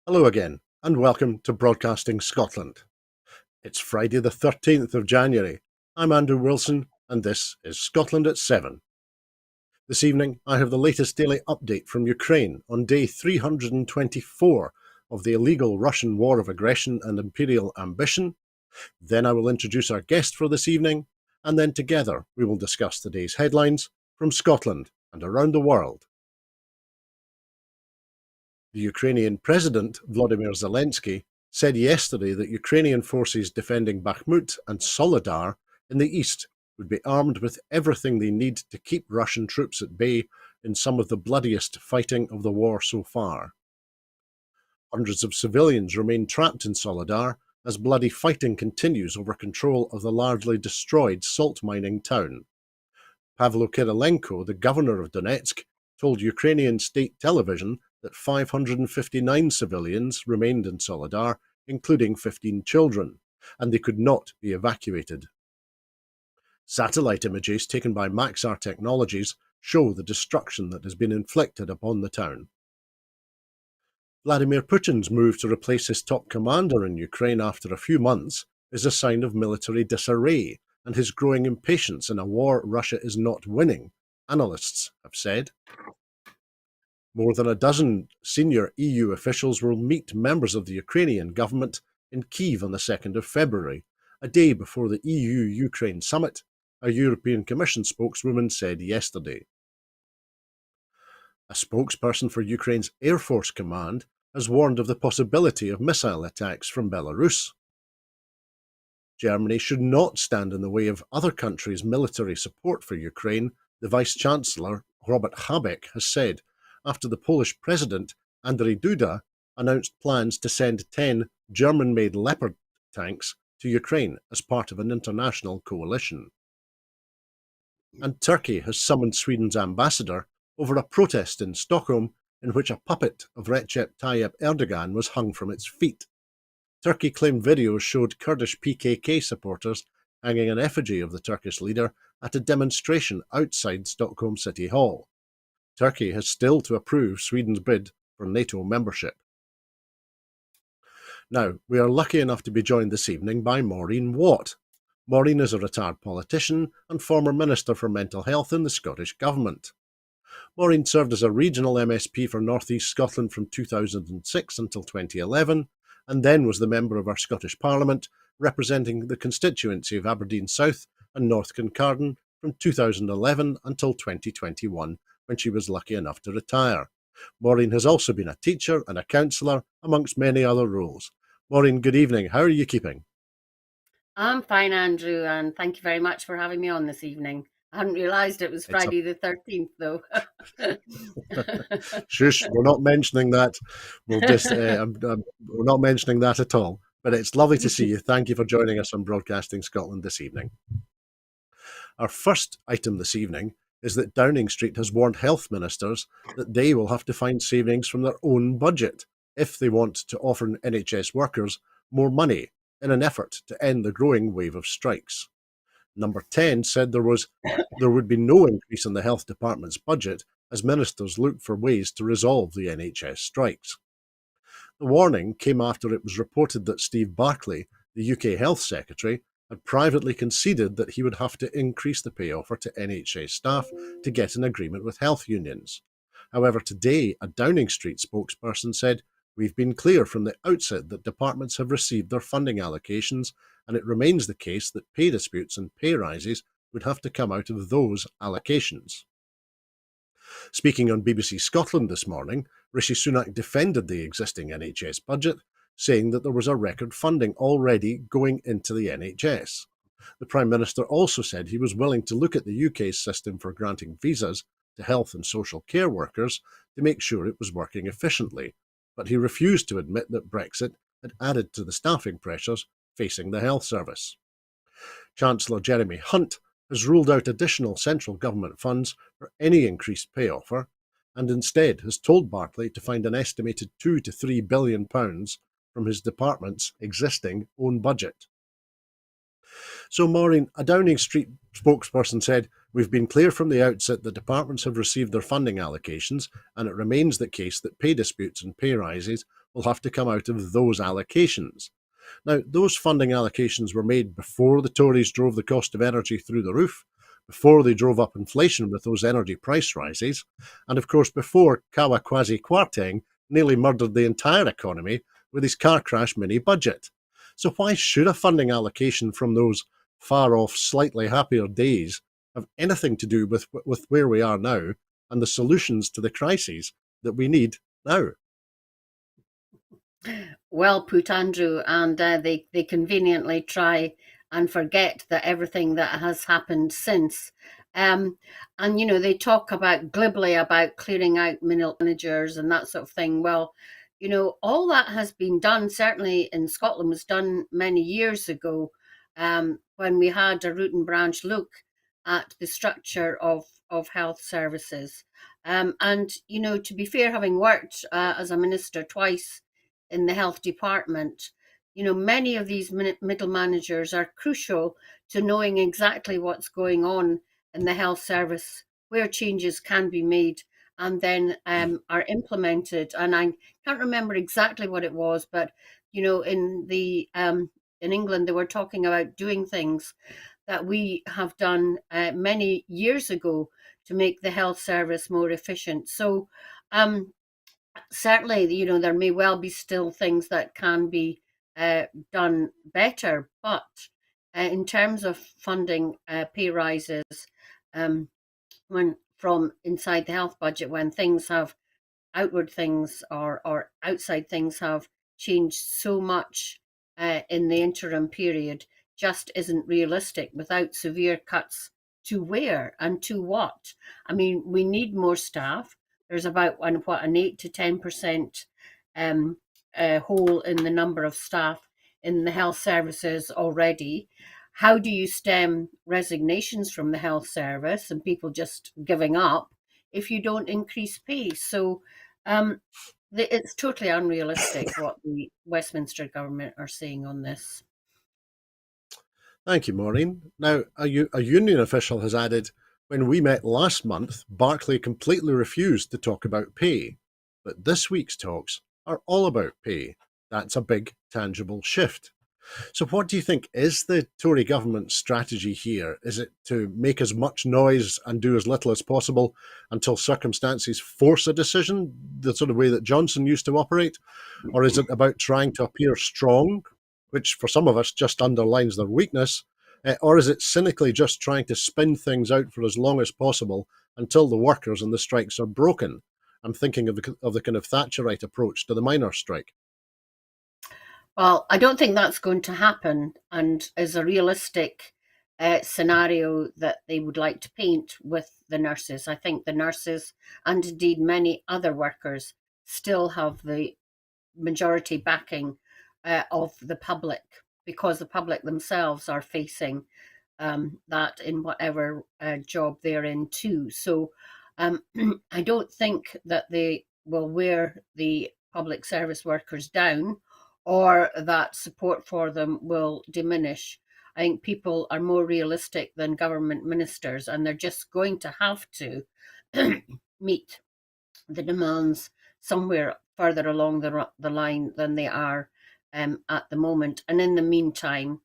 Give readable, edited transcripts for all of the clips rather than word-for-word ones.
Hello again, and welcome to Broadcasting Scotland. It's Friday the 13th of January. I'm Andrew Wilson, and this is Scotland at 7. This evening, I have the latest daily update from Ukraine on day 324 of the illegal Russian war of aggression and imperial ambition. Then I will introduce our guest for this evening, and then together we will discuss today's headlines from Scotland and around the world. The Ukrainian President, Volodymyr Zelensky, said yesterday that Ukrainian forces defending Bakhmut and Soledar in the east would be armed with everything they need to keep Russian troops at bay in some of the bloodiest fighting of the war so far. Hundreds of civilians remain trapped in Soledar as bloody fighting continues over control of the largely destroyed salt mining town. Pavlo Kirilenko, the governor of Donetsk, told Ukrainian state television that 559 civilians remained in Soledar, including 15 children, and they could not be evacuated. Satellite images taken by Maxar Technologies show the destruction that has been inflicted upon the town. Vladimir Putin's move to replace his top commander in Ukraine after a few months is a sign of military disarray and his growing impatience in a war Russia is not winning, analysts have said. More than a dozen senior EU officials will meet members of the Ukrainian government in Kyiv on the 2nd of February, a day before the EU-Ukraine summit, a European Commission spokeswoman said yesterday. A spokesperson for Ukraine's Air Force Command has warned of the possibility of missile attacks from Belarus. Germany should not stand in the way of other countries' military support for Ukraine, the Vice-Chancellor Robert Habeck has said, after the Polish President Andrzej Duda announced plans to send 10 German-made Leopard tanks to Ukraine as part of an international coalition. And Turkey has summoned Sweden's ambassador over a protest in Stockholm in which a puppet of Recep Tayyip Erdogan was hung from its feet. Turkey claimed videos showed Kurdish PKK supporters hanging an effigy of the Turkish leader at a demonstration outside Stockholm City Hall. Turkey has still to approve Sweden's bid for NATO membership. Now, we are lucky enough to be joined this evening by Maureen Watt. Maureen is a retired politician and former Minister for Mental Health in the Scottish Government. Maureen served as a regional MSP for North East Scotland from 2006 until 2011, and then was the member of our Scottish Parliament, representing the constituency of Aberdeen South and North Kincardine from 2011 until 2021, when she was lucky enough to retire. Maureen has also been a teacher and a counsellor, amongst many other roles. Maureen, good evening. How are you keeping? I'm fine, Andrew, and thank you very much for having me on this evening. I hadn't realised it was It's a Friday the 13th, though. Shush, we're not mentioning that. We're not mentioning that at all. But it's lovely to see you. Thank you for joining us on Broadcasting Scotland this evening. Our first item this evening is that Downing Street has warned health ministers that they will have to find savings from their own budget if they want to offer NHS workers more money in an effort to end the growing wave of strikes. Number 10 said there would be no increase in the health department's budget as ministers looked for ways to resolve the NHS strikes. The warning came after it was reported that Steve Barclay, the UK Health Secretary, had privately conceded that he would have to increase the pay offer to NHS staff to get an agreement with health unions. However, today, a Downing Street spokesperson said, "We've been clear from the outset that departments have received their funding allocations, and it remains the case that pay disputes and pay rises would have to come out of those allocations." Speaking on BBC Scotland this morning, Rishi Sunak defended the existing NHS budget, saying that there was a record funding already going into the NHS. The Prime Minister also said he was willing to look at the UK's system for granting visas to health and social care workers to make sure it was working efficiently, but he refused to admit that Brexit had added to the staffing pressures facing the health service. Chancellor Jeremy Hunt has ruled out additional central government funds for any increased pay offer, and instead has told Barclay to find an estimated £2 to £3 billion from his department's existing own budget. So, Maureen, a Downing Street spokesperson said, "We've been clear from the outset that departments have received their funding allocations, and it remains the case that pay disputes and pay rises will have to come out of those allocations. Now, those funding allocations were made before the Tories drove the cost of energy through the roof, before they drove up inflation with those energy price rises, and of course before Kawa Kwasi Kwarteng nearly murdered the entire economy with his car crash mini budget. So why should a funding allocation from those far off, slightly happier days have anything to do with where we are now and the solutions to the crises that we need now? Well put, Andrew, and they conveniently try and forget that everything that has happened since. And they talk about glibly about clearing out managers and that sort of thing. Well, all that has been done. Certainly in Scotland, was done many years ago, when we had a root and branch look at the structure of health services. And to be fair, having worked as a minister twice in the health department, many of these middle managers are crucial to knowing exactly what's going on in the health service, where changes can be made and then are implemented. And I can't remember exactly what it was, but in England they were talking about doing things that we have done many years ago to make the health service more efficient. So certainly, there may well be still things that can be done better, but in terms of funding pay rises, when from inside the health budget, when things have outward things or outside things have changed so much in the interim period, just isn't realistic without severe cuts to where and to what. I mean, we need more staff. There's about an 8 to 10% hole in the number of staff in the health services already. How do you stem resignations from the health service and people just giving up if you don't increase pay? So it's totally unrealistic what the Westminster government are saying on this. Thank you, Maureen. Now, a union official has added, when we met last month, Barclay completely refused to talk about pay. But this week's talks are all about pay. That's a big, tangible shift. So what do you think is the Tory government's strategy here? Is it to make as much noise and do as little as possible until circumstances force a decision, the sort of way that Johnson used to operate? Or is it about trying to appear strong, which for some of us just underlines their weakness? Or is it cynically just trying to spin things out for as long as possible until the workers and the strikes are broken? I'm thinking of the kind of Thatcherite approach to the miners' strike. Well, I don't think that's going to happen, and is a realistic scenario that they would like to paint with the nurses. I think the nurses and indeed many other workers still have the majority backing of the public, because the public themselves are facing that in whatever job they're in too. So I don't think that they will wear the public service workers down or that support for them will diminish. I think people are more realistic than government ministers, and they're just going to have to meet the demands somewhere further along the line than they are at the moment. And in the meantime,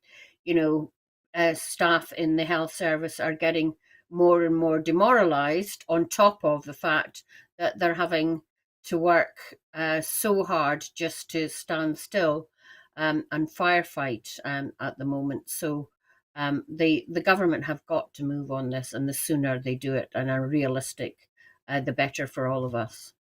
staff in the health service are getting more and more demoralised, on top of the fact that they're having to work so hard just to stand still and firefight at the moment. So the government have got to move on this, and the sooner they do it and are realistic, the better for all of us.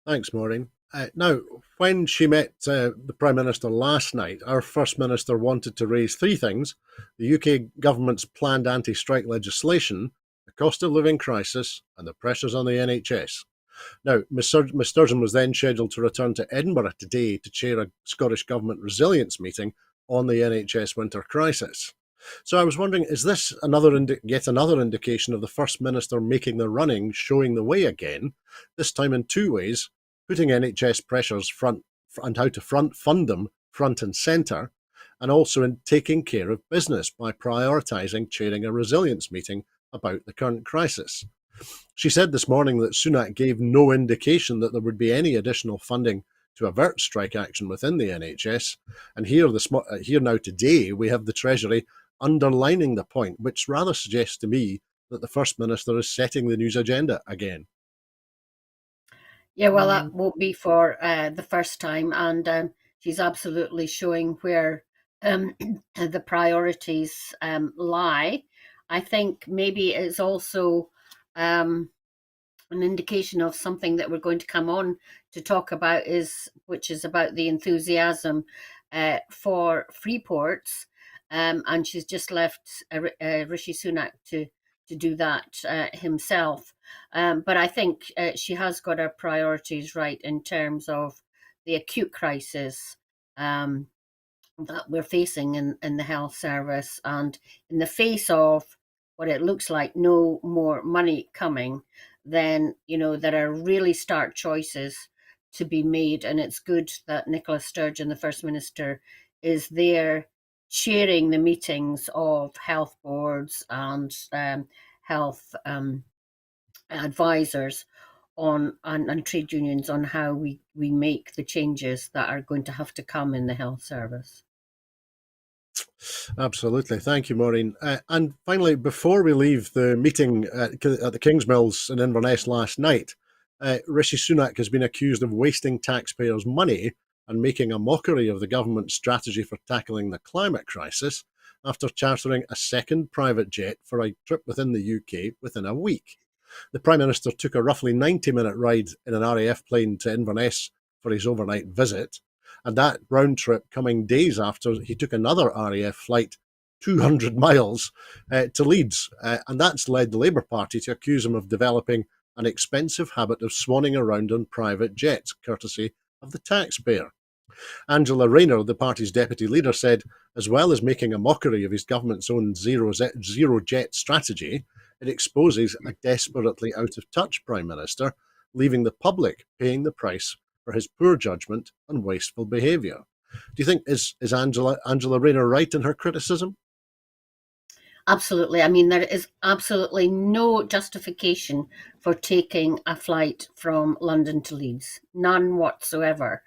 Thanks, Maureen. Now, when she met the Prime Minister last night, our First Minister wanted to raise three things: the UK government's planned anti-strike legislation, the cost of living crisis, and the pressures on the NHS. Now, Ms Sturgeon was then scheduled to return to Edinburgh today to chair a Scottish Government resilience meeting on the NHS winter crisis. So I was wondering, is this yet another indication of the First Minister making the running, showing the way again, this time in two ways: putting NHS pressures front and how to fund them front and centre, and also in taking care of business by prioritising chairing a resilience meeting about the current crisis? She said this morning that Sunak gave no indication that there would be any additional funding to avert strike action within the NHS. And here now today, we have the Treasury underlining the point, which rather suggests to me that the First Minister is setting the news agenda again. Yeah, well, that won't be for the first time, and she's absolutely showing where the priorities lie. I think maybe it's also an indication of something that we're going to come on to talk about, which is about the enthusiasm for free ports, and she's just left Rishi Sunak to do that himself. But I think she has got her priorities right in terms of the acute crisis that we're facing in the health service, and in the face of what it looks like no more money coming, then there are really stark choices to be made. And it's good that Nicola Sturgeon, the First Minister, is there chairing the meetings of health boards and health advisors and trade unions on how we make the changes that are going to have to come in the health service. Absolutely. Thank you, Maureen. And finally, before we leave the meeting at the Kingsmills in Inverness last night, Rishi Sunak has been accused of wasting taxpayers' money and making a mockery of the government's strategy for tackling the climate crisis after chartering a second private jet for a trip within the UK within a week. The Prime Minister took a roughly 90-minute ride in an RAF plane to Inverness for his overnight visit, and that round trip coming days after he took another RAF flight 200 miles to Leeds. And that's led the Labour Party to accuse him of developing an expensive habit of swanning around on private jets, courtesy of the taxpayer. Angela Rayner, the party's deputy leader, said, as well as making a mockery of his government's own zero jet strategy, it exposes a desperately out-of-touch Prime Minister, leaving the public paying the price for his poor judgment and wasteful behaviour. Do you think is Angela Rayner right in her criticism? Absolutely. I mean, there is absolutely no justification for taking a flight from London to Leeds, none whatsoever.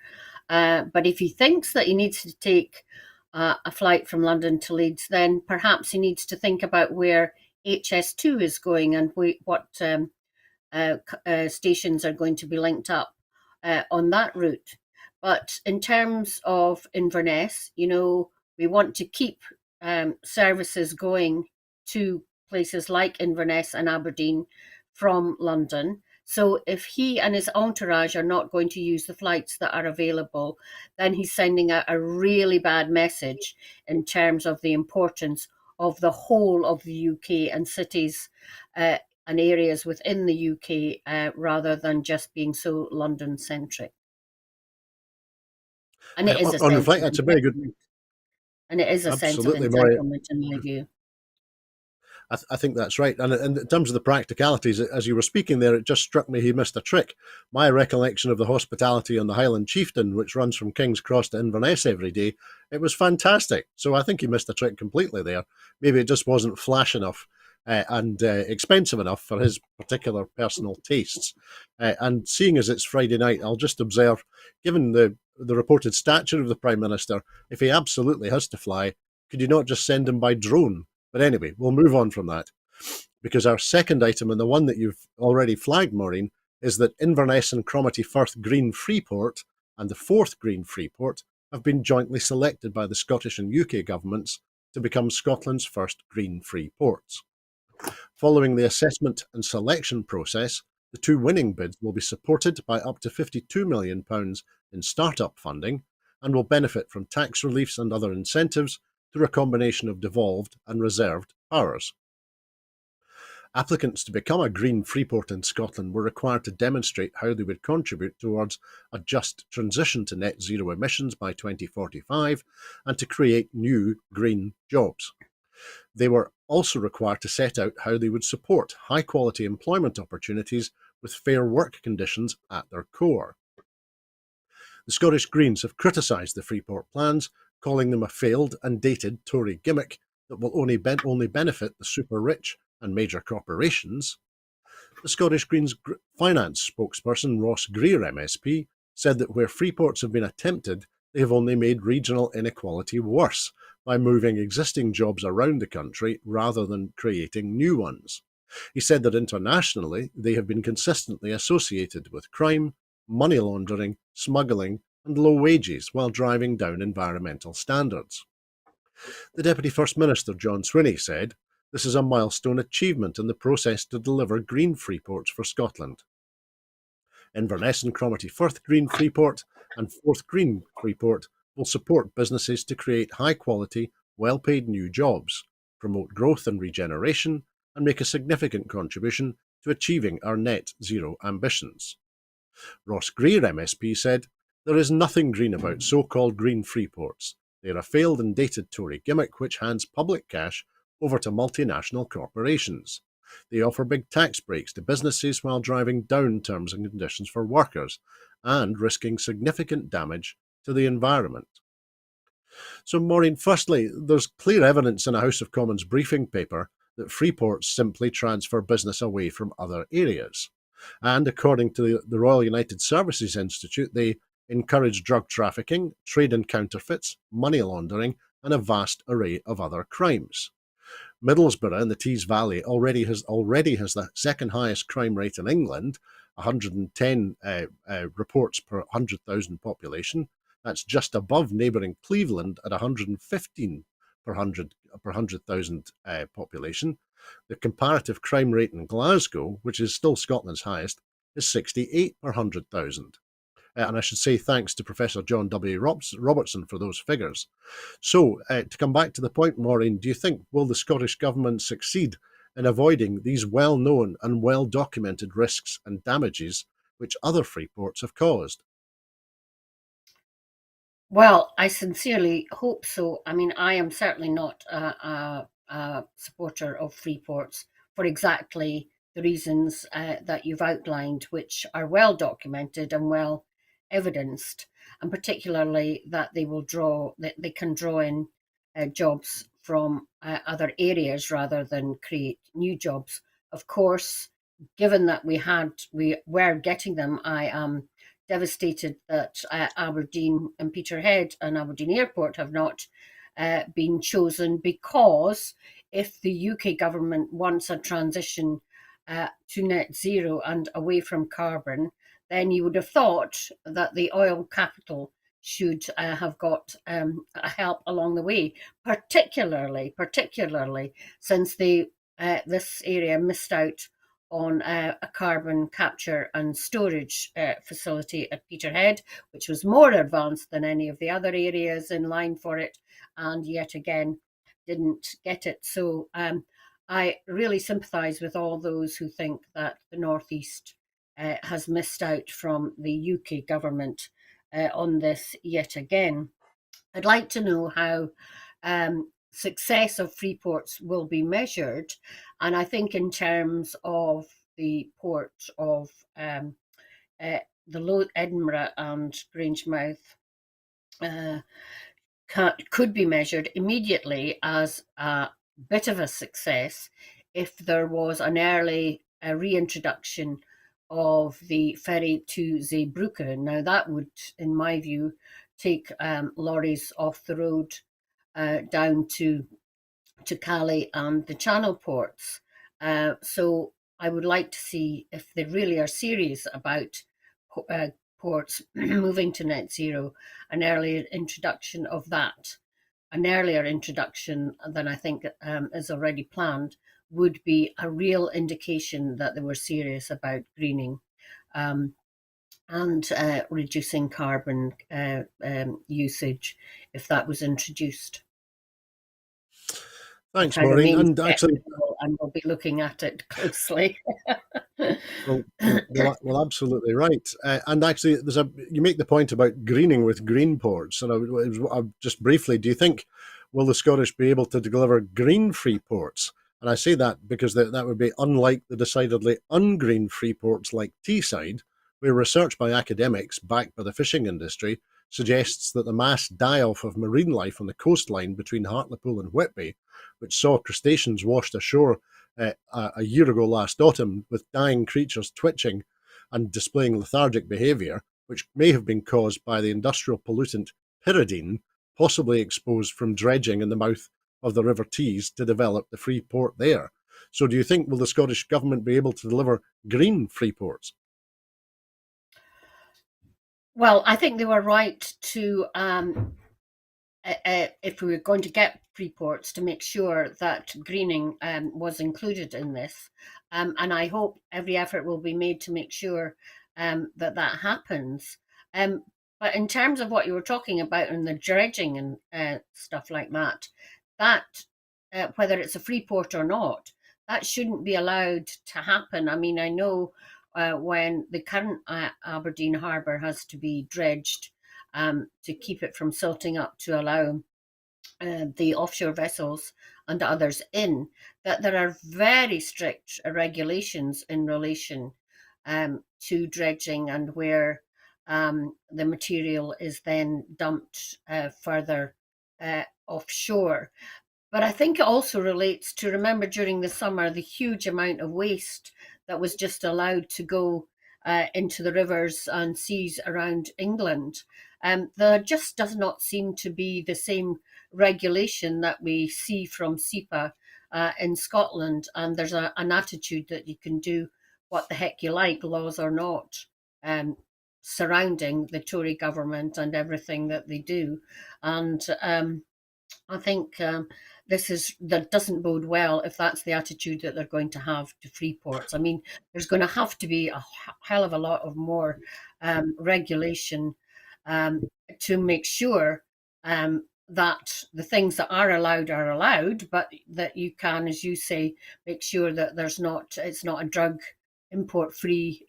But if he thinks that he needs to take a flight from London to Leeds, then perhaps he needs to think about where HS2 is going and what stations are going to be linked up on that route. But in terms of Inverness, we want to keep services going to places like Inverness and Aberdeen from London. So if he and his entourage are not going to use the flights that are available, then he's sending out a really bad message in terms of the importance of the whole of the UK and cities and areas within the UK rather than just being so London centric. And it is a On reflect, that's a very good. And it is a sense of Absolutely, Maureen. entitlement in my view. I think that's right. And in terms of the practicalities, as you were speaking there, it just struck me he missed a trick. My recollection of the hospitality on the Highland Chieftain, which runs from King's Cross to Inverness every day, it was fantastic. So I think he missed a trick completely there. Maybe it just wasn't flash enough and expensive enough for his particular personal tastes. And seeing as it's Friday night, I'll just observe, given the reported stature of the Prime Minister, if he absolutely has to fly, could you not just send him by drone? But anyway, we'll move on from that, because our second item, and the one that you've already flagged, Maureen, is that Inverness and Cromarty Firth Green Freeport and the fourth Green Freeport have been jointly selected by the Scottish and UK governments to become Scotland's first green free ports. Following the assessment and selection process, the two winning bids will be supported by up to £52 million in start-up funding and will benefit from tax reliefs and other incentives through a combination of devolved and reserved powers. Applicants to become a green freeport in Scotland were required to demonstrate how they would contribute towards a just transition to net zero emissions by 2045 and to create new green jobs. They were also required to set out how they would support high-quality employment opportunities with fair work conditions at their core. The Scottish Greens have criticised the Freeport plans, calling them a failed and dated Tory gimmick that will only benefit the super-rich and major corporations. The Scottish Greens finance spokesperson Ross Greer MSP said that where free ports have been attempted, they have only made regional inequality worse by moving existing jobs around the country rather than creating new ones. He said that internationally, they have been consistently associated with crime, money laundering, smuggling, and low wages while driving down environmental standards. The Deputy First Minister, John Swinney, said, "This is a milestone achievement in the process to deliver green free ports for Scotland." Inverness and Cromarty Firth Green Freeport and Forth Green Freeport will support businesses to create high-quality, well-paid new jobs, promote growth and regeneration, and make a significant contribution to achieving our net zero ambitions. Ross Greer MSP said, "There is nothing green about so-called green freeports. They are a failed and dated Tory gimmick which hands public cash over to multinational corporations. They offer big tax breaks to businesses while driving down terms and conditions for workers and risking significant damage to the environment." So, Maureen, firstly, there's clear evidence in a House of Commons briefing paper that free ports simply transfer business away from other areas. And according to the Royal United Services Institute, they encourage drug trafficking, trade in counterfeits, money laundering, and a vast array of other crimes. Middlesbrough in the Tees Valley already has the second highest crime rate in England, 110 reports per 100,000 population. That's just above neighbouring Cleveland at 115 per 100,000 population. The comparative crime rate in Glasgow, which is still Scotland's highest, is 68 per 100,000. And I should say thanks to Professor John W. Robertson for those figures. So, to come back to the point, Maureen, do you think will the Scottish Government succeed in avoiding these well-known and well-documented risks and damages which other free ports have caused? Well, I sincerely hope so. I mean, I am certainly not a supporter of free ports for exactly the reasons that you've outlined, which are well documented and well evidenced, and particularly that they can draw in jobs from other areas rather than create new jobs. Of course, given that we were getting them, I am devastated that Aberdeen and Peterhead and Aberdeen Airport have not been chosen, because if the UK government wants a transition to net zero and away from carbon, then you would have thought that the oil capital should have got a help along the way, particularly since this area missed out on a carbon capture and storage facility at Peterhead, which was more advanced than any of the other areas in line for it, and yet again didn't get it. So I really sympathise with all those who think that the North East has missed out from the UK government on this yet again. I'd like to know how success of free ports will be measured, and I think in terms of the port of the Edinburgh and Grangemouth could be measured immediately as a bit of a success if there was an early reintroduction of the ferry to Zeebrugge. Now that would, in my view, take lorries off the road down to Calais and the Channel ports. So I would like to see if they really are serious about ports moving to net zero, an earlier introduction than I think is already planned would be a real indication that they were serious about greening and reducing carbon usage if that was introduced. Thanks, Maureen. And actually, and we'll be looking at it closely. Well, absolutely right. And actually, you make the point about greening with green ports. And just briefly, do you think will the Scottish be able to deliver green free ports? And I say that because that would be unlike the decidedly ungreen free ports like Teesside, where research by academics backed by the fishing industry suggests that the mass die-off of marine life on the coastline between Hartlepool and Whitby, which saw crustaceans washed ashore a year ago last autumn with dying creatures twitching and displaying lethargic behaviour, which may have been caused by the industrial pollutant pyridine, possibly exposed from dredging in the mouth of the River Tees to develop the free port there. So do you think, will the Scottish Government be able to deliver green free ports? Well, I think they were right to if we were going to get free ports, to make sure that greening was included in this. And I hope every effort will be made to make sure that that happens. Um, but in terms of what you were talking about and the dredging and stuff like that, that whether it's a free port or not, that shouldn't be allowed to happen. I mean, I know when the current Aberdeen harbour has to be dredged to keep it from silting up to allow the offshore vessels and others in, that there are very strict regulations in relation to dredging and where the material is then dumped further offshore. But I think it also relates to, remember during the summer, the huge amount of waste that was just allowed to go into the rivers and seas around England. There just does not seem to be the same regulation that we see from SEPA in Scotland. And there's an attitude that you can do what the heck you like, laws or not, surrounding the Tory government and everything that they do. And I think that doesn't bode well if that's the attitude that they're going to have to free ports. I mean, there's going to have to be a hell of a lot of more regulation um, to make sure that the things that are allowed, but that you can, as you say, make sure that it's not a drug import free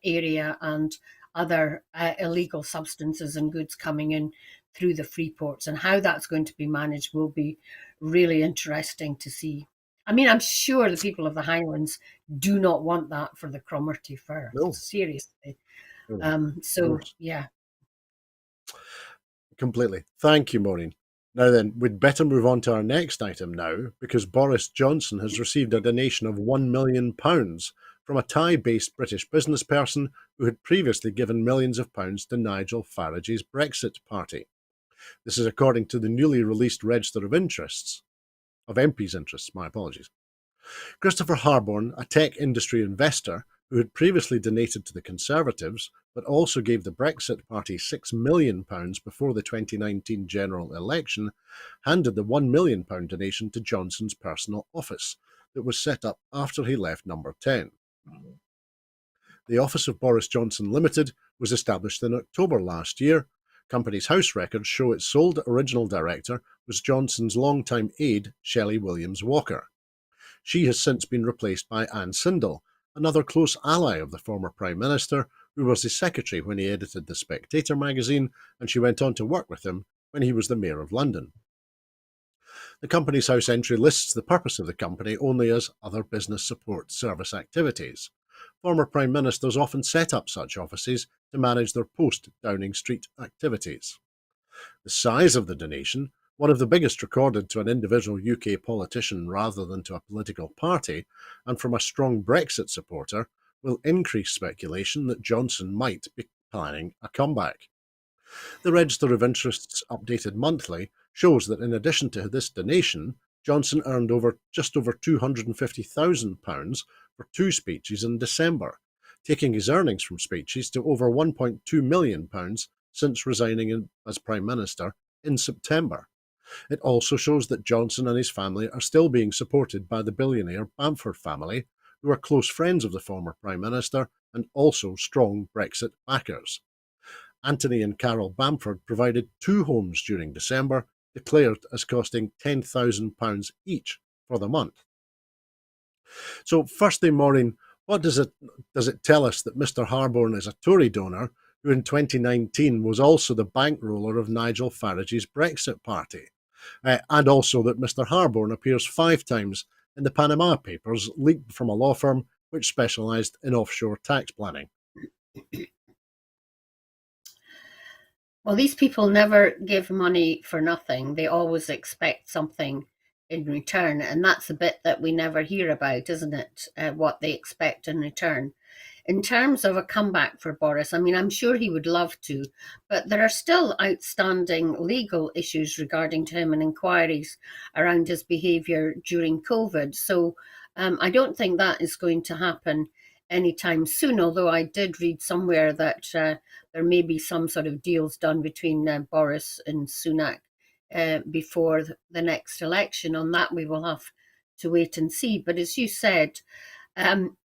area and other illegal substances and goods coming in through the free ports, and how that's going to be managed will be really interesting to see. I mean, I'm sure the people of the Highlands do not want that for the Cromarty Firth, No, seriously. no, of So, course. yeah. Completely. Thank you, Maureen. Now then, we'd better move on to our next item now, because Boris Johnson has received a donation of £1 million from a Thai-based British business person who had previously given millions of pounds to Nigel Farage's Brexit party. This is according to the newly released Register of MPs' interests, my apologies. Christopher Harborne, a tech industry investor who had previously donated to the Conservatives, but also gave the Brexit Party £6 million before the 2019 general election, handed the £1 million donation to Johnson's personal office that was set up after he left Number 10. The Office of Boris Johnson Limited was established in October last year. Company's house records show its sole original director was Johnson's longtime aide, Shelley Williams Walker. She has since been replaced by Anne Sindel, another close ally of the former Prime Minister, who was his secretary when he edited The Spectator magazine, and she went on to work with him when he was the Mayor of London. The Company's House entry lists the purpose of the company only as other business support service activities. Former Prime Ministers often set up such offices to manage their post-Downing Street activities. The size of the donation, one of the biggest recorded to an individual UK politician rather than to a political party, and from a strong Brexit supporter, will increase speculation that Johnson might be planning a comeback. The Register of Interests, updated monthly, shows that in addition to this donation, Johnson earned just over £250,000 for 2 speeches in December, taking his earnings from speeches to over £1.2 million since resigning as Prime Minister in September. It also shows that Johnson and his family are still being supported by the billionaire Bamford family, who are close friends of the former Prime Minister and also strong Brexit backers. Anthony and Carol Bamford provided 2 homes during December, declared as costing £10,000 each for the month. So, firstly, Maureen, what does it tell us that Mr. Harborne is a Tory donor who in 2019 was also the bankroller of Nigel Farage's Brexit party, and also that Mr. Harborne appears 5 times in the Panama Papers leaked from a law firm which specialised in offshore tax planning? Well, these people never give money for nothing. They always expect something in return. And that's the bit that we never hear about, isn't it? What they expect in return. In terms of a comeback for Boris, I mean, I'm sure he would love to, but there are still outstanding legal issues regarding to him and inquiries around his behaviour during COVID. So I don't think that is going to happen anytime soon, although I did read somewhere that there may be some sort of deals done between Boris and Sunak before the next election. On that, we will have to wait and see. But as you said, um,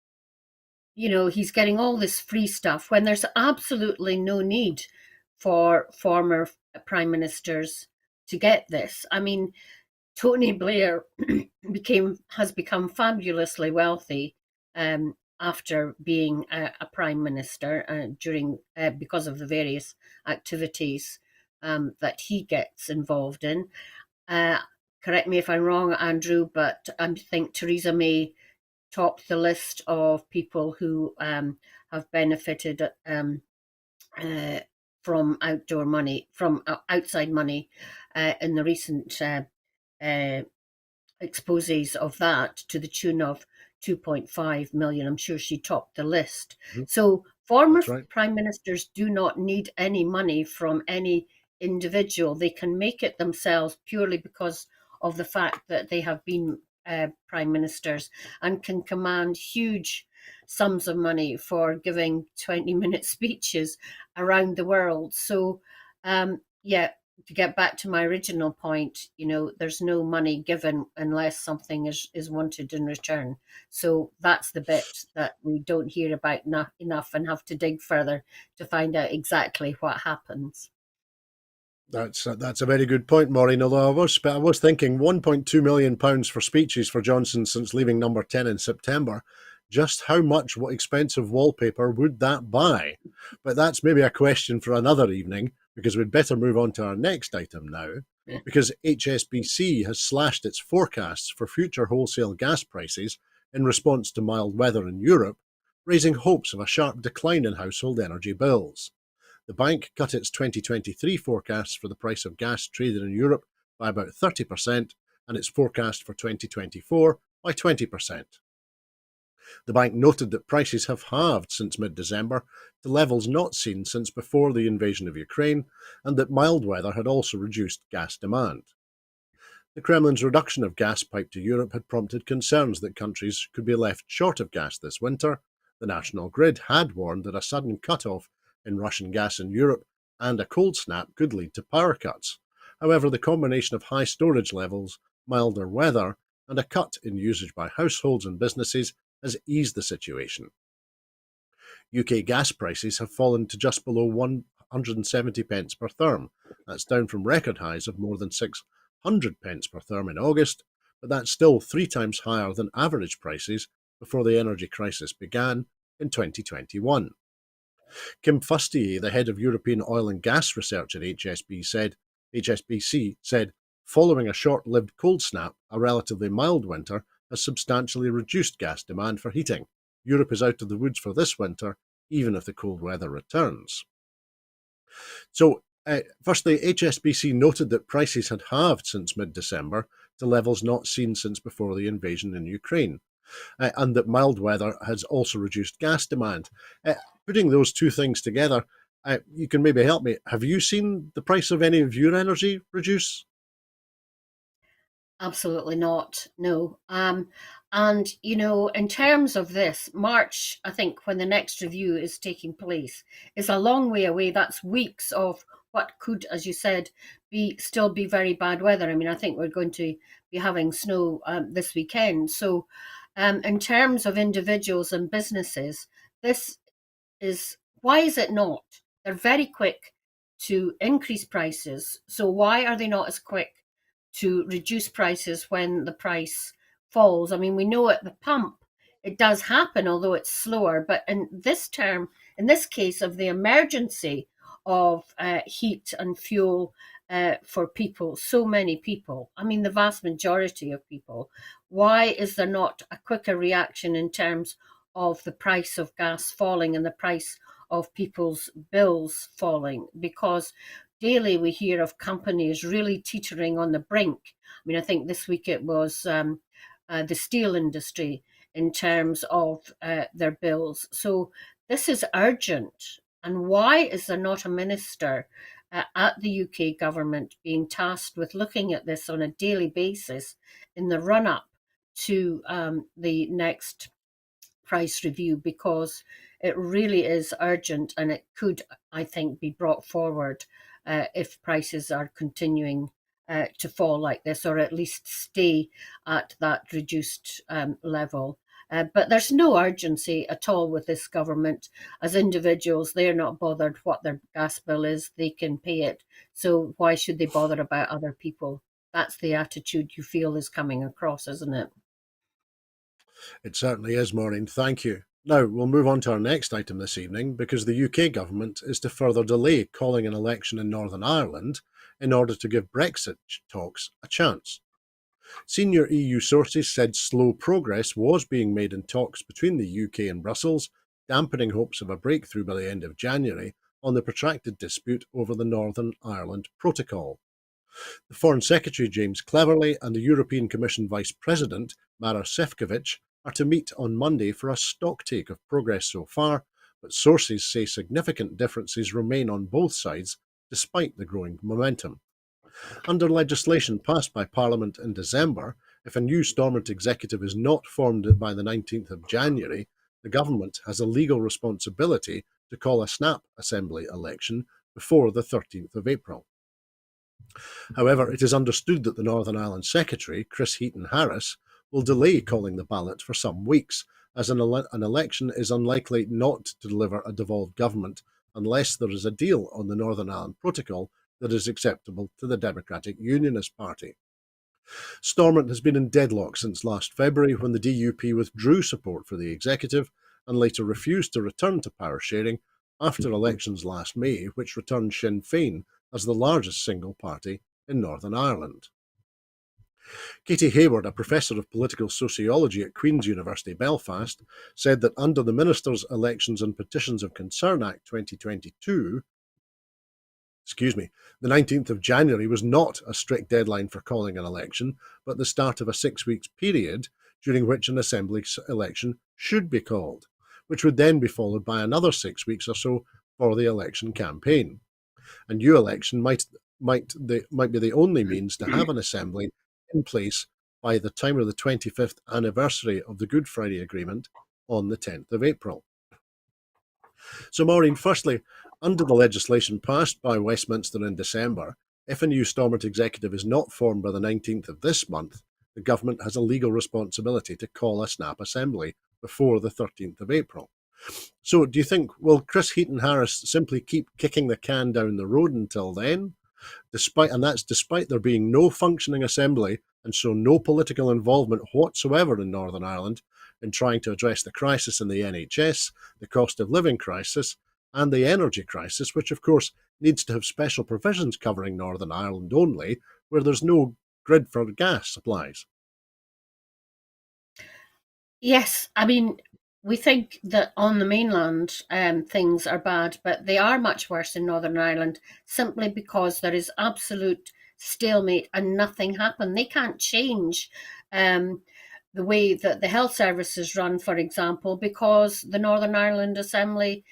he's getting all this free stuff when there's absolutely no need for former prime ministers to get this. I mean, Tony Blair has become fabulously wealthy after being a prime minister during because of the various activities that he gets involved in. Correct me if I'm wrong, Andrew, but I think Theresa May topped the list of people who have benefited from outside money in the recent exposes of that to the tune of 2.5 million. I'm sure she topped the list. Mm-hmm. So former prime ministers do not need any money from any individual. They can make it themselves purely because of the fact that they have been prime ministers and can command huge sums of money for giving 20-minute speeches around the world. So, to get back to my original point, there's no money given unless something is wanted in return. So that's the bit that we don't hear about enough and have to dig further to find out exactly what happens. That's a very good point, Maureen. Although I was thinking £1.2 million for speeches for Johnson since leaving Number 10 in September. Just how much, what expensive wallpaper would that buy? But that's maybe a question for another evening, because we'd better move on to our next item now, because HSBC has slashed its forecasts for future wholesale gas prices in response to mild weather in Europe, raising hopes of a sharp decline in household energy bills. The bank cut its 2023 forecasts for the price of gas traded in Europe by about 30% and its forecast for 2024 by 20%. The bank noted that prices have halved since mid-December to levels not seen since before the invasion of Ukraine, and that mild weather had also reduced gas demand. The Kremlin's reduction of gas piped to Europe had prompted concerns that countries could be left short of gas this winter. The national grid had warned that a sudden cut-off in Russian gas in Europe and a cold snap could lead to power cuts. However, the combination of high storage levels, milder weather, and a cut in usage by households and businesses has eased the situation. UK gas prices have fallen to just below 170 pence per therm. That's down from record highs of more than 600 pence per therm in August, but that's still 3 times higher than average prices before the energy crisis began in 2021. Kim Fustier, the head of European oil and gas research at HSBC, said, following a short-lived cold snap, a relatively mild winter has substantially reduced gas demand for heating. Europe is out of the woods for this winter, even if the cold weather returns. So, firstly, HSBC noted that prices had halved since mid-December to levels not seen since before the invasion in Ukraine, and that mild weather has also reduced gas demand. Putting those two things together, you can maybe help me. Have you seen the price of any of your energy reduce? Absolutely not, no. And, in terms of this, March, I think, when the next review is taking place, is a long way away. That's weeks of what could, as you said, still be very bad weather. I mean, I think we're going to be having snow this weekend. So in terms of individuals and businesses, why is it not? They're very quick to increase prices. So why are they not as quick to reduce prices when the price falls? I mean, we know at the pump it does happen, although it's slower. But in this case of the emergency of heat and fuel for people, so many people, I mean, the vast majority of people, why is there not a quicker reaction in terms of the price of gas falling and the price of people's bills falling? Because daily we hear of companies really teetering on the brink. I mean, I think this week it was the steel industry in terms of their bills. So this is urgent. And why is there not a minister at the UK government being tasked with looking at this on a daily basis in the run up to the next price review? Because it really is urgent and it could, I think, be brought forward if prices are continuing to fall like this, or at least stay at that reduced level. But there's no urgency at all with this government. As individuals, they're not bothered what their gas bill is, they can pay it. So why should they bother about other people? That's the attitude you feel is coming across, isn't it? It certainly is, Maureen. Thank you. Now, we'll move on to our next item this evening because the UK government is to further delay calling an election in Northern Ireland in order to give Brexit talks a chance. Senior EU sources said slow progress was being made in talks between the UK and Brussels, dampening hopes of a breakthrough by the end of January on the protracted dispute over the Northern Ireland Protocol. The Foreign Secretary James Cleverly and the European Commission Vice President Maroš Šefčovič are to meet on Monday for a stocktake of progress so far, but sources say significant differences remain on both sides despite the growing momentum. Under legislation passed by Parliament in December, if a new Stormont executive is not formed by the 19th of January, the government has a legal responsibility to call a snap assembly election before the 13th of April. However, it is understood that the Northern Ireland Secretary, Chris Heaton-Harris, will delay calling the ballot for some weeks, as an election is unlikely not to deliver a devolved government unless there is a deal on the Northern Ireland Protocol that is acceptable to the Democratic Unionist Party. Stormont has been in deadlock since last February when the DUP withdrew support for the executive and later refused to return to power sharing after elections last May, which returned Sinn Féin as the largest single party in Northern Ireland. Katie Hayward, a professor of political sociology at Queen's University Belfast, said that under the Minister's Elections and Petitions of Concern Act 2022, the 19th of January was not a strict deadline for calling an election, but the start of a 6 weeks period during which an assembly election should be called, which would then be followed by another 6 weeks or so for the election campaign. A new election might be the only means to have an assembly in place by the time of the 25th anniversary of the Good Friday Agreement on the 10th of April. So, Maureen, firstly, under the legislation passed by Westminster in December, if a new Stormont executive is not formed by the 19th of this month, the government has a legal responsibility to call a snap assembly before the 13th of April. So do you think, will Chris Heaton-Harris simply keep kicking the can down the road until then? Despite there being no functioning assembly and so no political involvement whatsoever in Northern Ireland in trying to address the crisis in the NHS, the cost of living crisis, and the energy crisis, which of course needs to have special provisions covering Northern Ireland only, where there's no grid for gas supplies. Yes, I mean, we think that on the mainland things are bad, but they are much worse in Northern Ireland simply because there is absolute stalemate and nothing happened. They can't change the way that the health services run, for example, because the Northern Ireland Assembly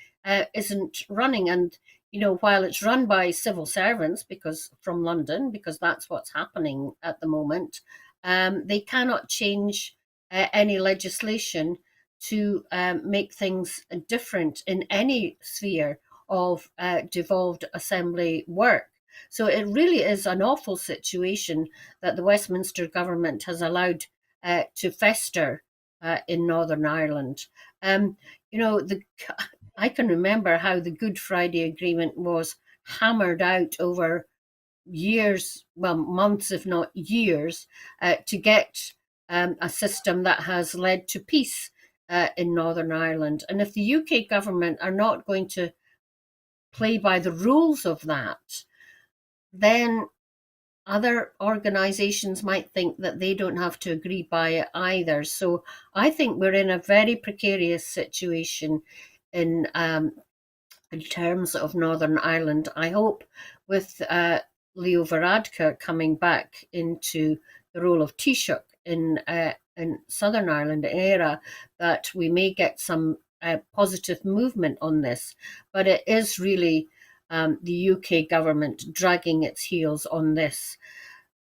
isn't running. And, you know, while it's run by civil servants because from London, because that's what's happening at the moment, they cannot change any legislation to make things different in any sphere of devolved assembly work. So it really is an awful situation that the Westminster government has allowed to fester in Northern Ireland. You know, I can remember how the Good Friday Agreement was hammered out over years, well, months, if not years, to get a system that has led to peace in Northern Ireland. And if the UK government are not going to play by the rules of that, then other organisations might think that they don't have to agree by it either. So I think we're in a very precarious situation in in terms of Northern Ireland. I hope with Leo Varadkar coming back into the role of Taoiseach in Southern Ireland era, that we may get some positive movement on this. But it is really the UK government dragging its heels on this.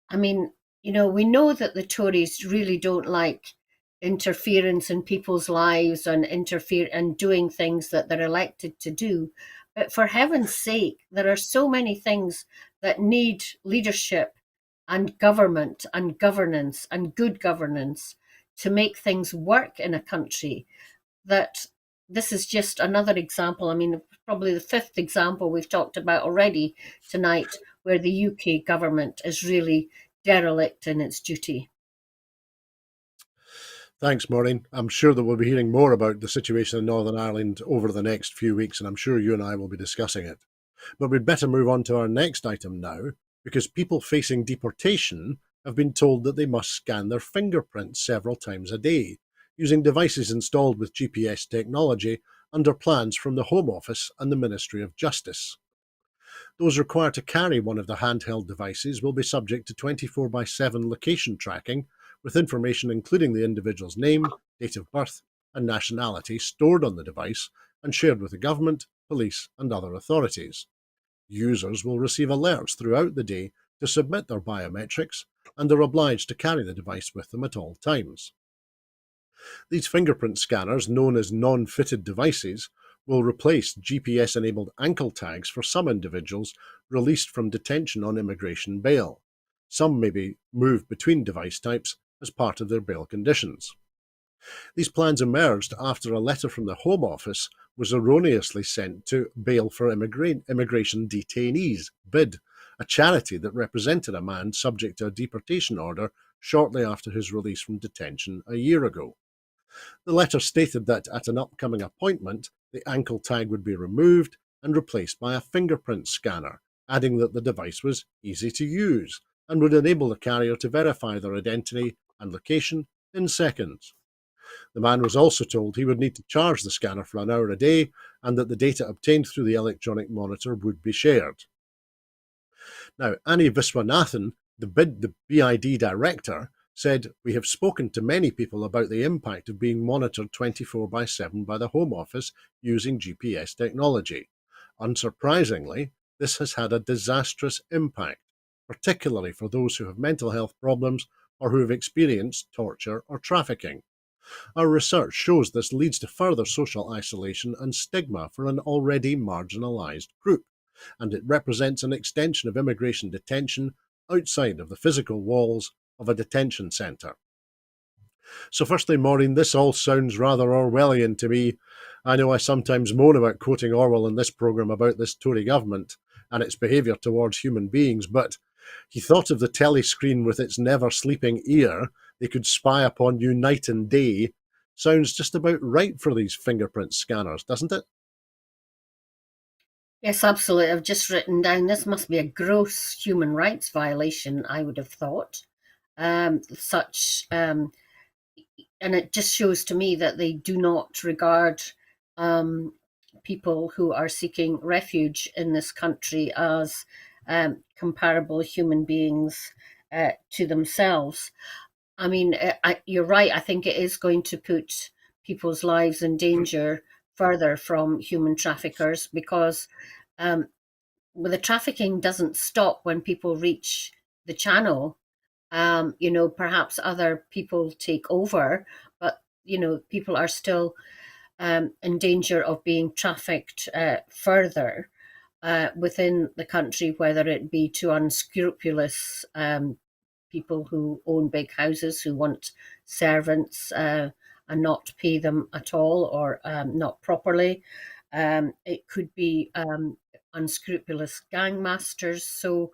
I mean, we know that the Tories really don't like interference in people's lives and interfere and doing things that they're elected to do. But for heaven's sake, there are so many things that need leadership and government and governance and good governance to make things work in a country, that this is just another example. I mean, probably the fifth example we've talked about already tonight, where the UK government is really derelict in its duty. Thanks, Maureen. I'm sure that we'll be hearing more about the situation in Northern Ireland over the next few weeks, and I'm sure you and I will be discussing it. But we'd better move on to our next item now, because people facing deportation have been told that they must scan their fingerprints several times a day, using devices installed with GPS technology under plans from the Home Office and the Ministry of Justice. Those required to carry one of the handheld devices will be subject to 24/7 location tracking, with information including the individual's name, date of birth, and nationality stored on the device and shared with the government, police, and other authorities. Users will receive alerts throughout the day to submit their biometrics, and they're obliged to carry the device with them at all times. These fingerprint scanners, known as non-fitted devices, will replace GPS-enabled ankle tags for some individuals released from detention on immigration bail. Some may be moved between device types as part of their bail conditions. These plans emerged after a letter from the Home Office was erroneously sent to Bail for Immigration Detainees, BID, a charity that represented a man subject to a deportation order shortly after his release from detention a year ago. The letter stated that at an upcoming appointment, the ankle tag would be removed and replaced by a fingerprint scanner, adding that the device was easy to use and would enable the carrier to verify their identity and location in seconds. The man was also told he would need to charge the scanner for an hour a day and that the data obtained through the electronic monitor would be shared. Now, Annie Viswanathan, the BID director, said, "We have spoken to many people about the impact of being monitored 24/7 by the Home Office using GPS technology. Unsurprisingly, this has had a disastrous impact, particularly for those who have mental health problems or who have experienced torture or trafficking. Our research shows this leads to further social isolation and stigma for an already marginalised group, and it represents an extension of immigration detention outside of the physical walls of a detention centre." So firstly, Maureen, this all sounds rather Orwellian to me. I know I sometimes moan about quoting Orwell in this programme about this Tory government and its behaviour towards human beings, but he thought of the telescreen with its never-sleeping ear. They could spy upon you night and day. Sounds just about right for these fingerprint scanners, doesn't it? Yes, absolutely. I've just written down this must be a gross human rights violation, I would have thought. Such and it just shows to me that they do not regard people who are seeking refuge in this country as comparable human beings to themselves. I mean, you're right. I think it is going to put people's lives in danger further from human traffickers, because the trafficking doesn't stop when people reach the channel. Perhaps other people take over, but people are still in danger of being trafficked further within the country, whether it be to unscrupulous people who own big houses who want servants and not pay them at all, or not properly. It could be unscrupulous gangmasters. So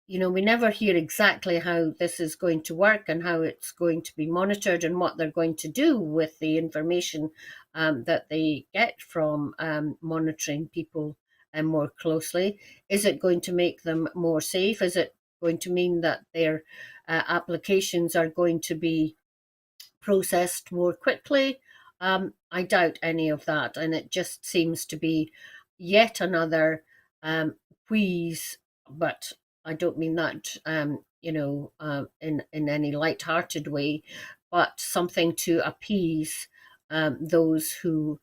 we never hear exactly how this is going to work and how it's going to be monitored and what they're going to do with the information that they get from monitoring people more closely. Is it going to make them more safe? Is it going to mean that their applications are going to be processed more quickly? I doubt any of that, and it just seems to be yet another wheeze. But I don't mean that, in any light-hearted way, but something to appease those who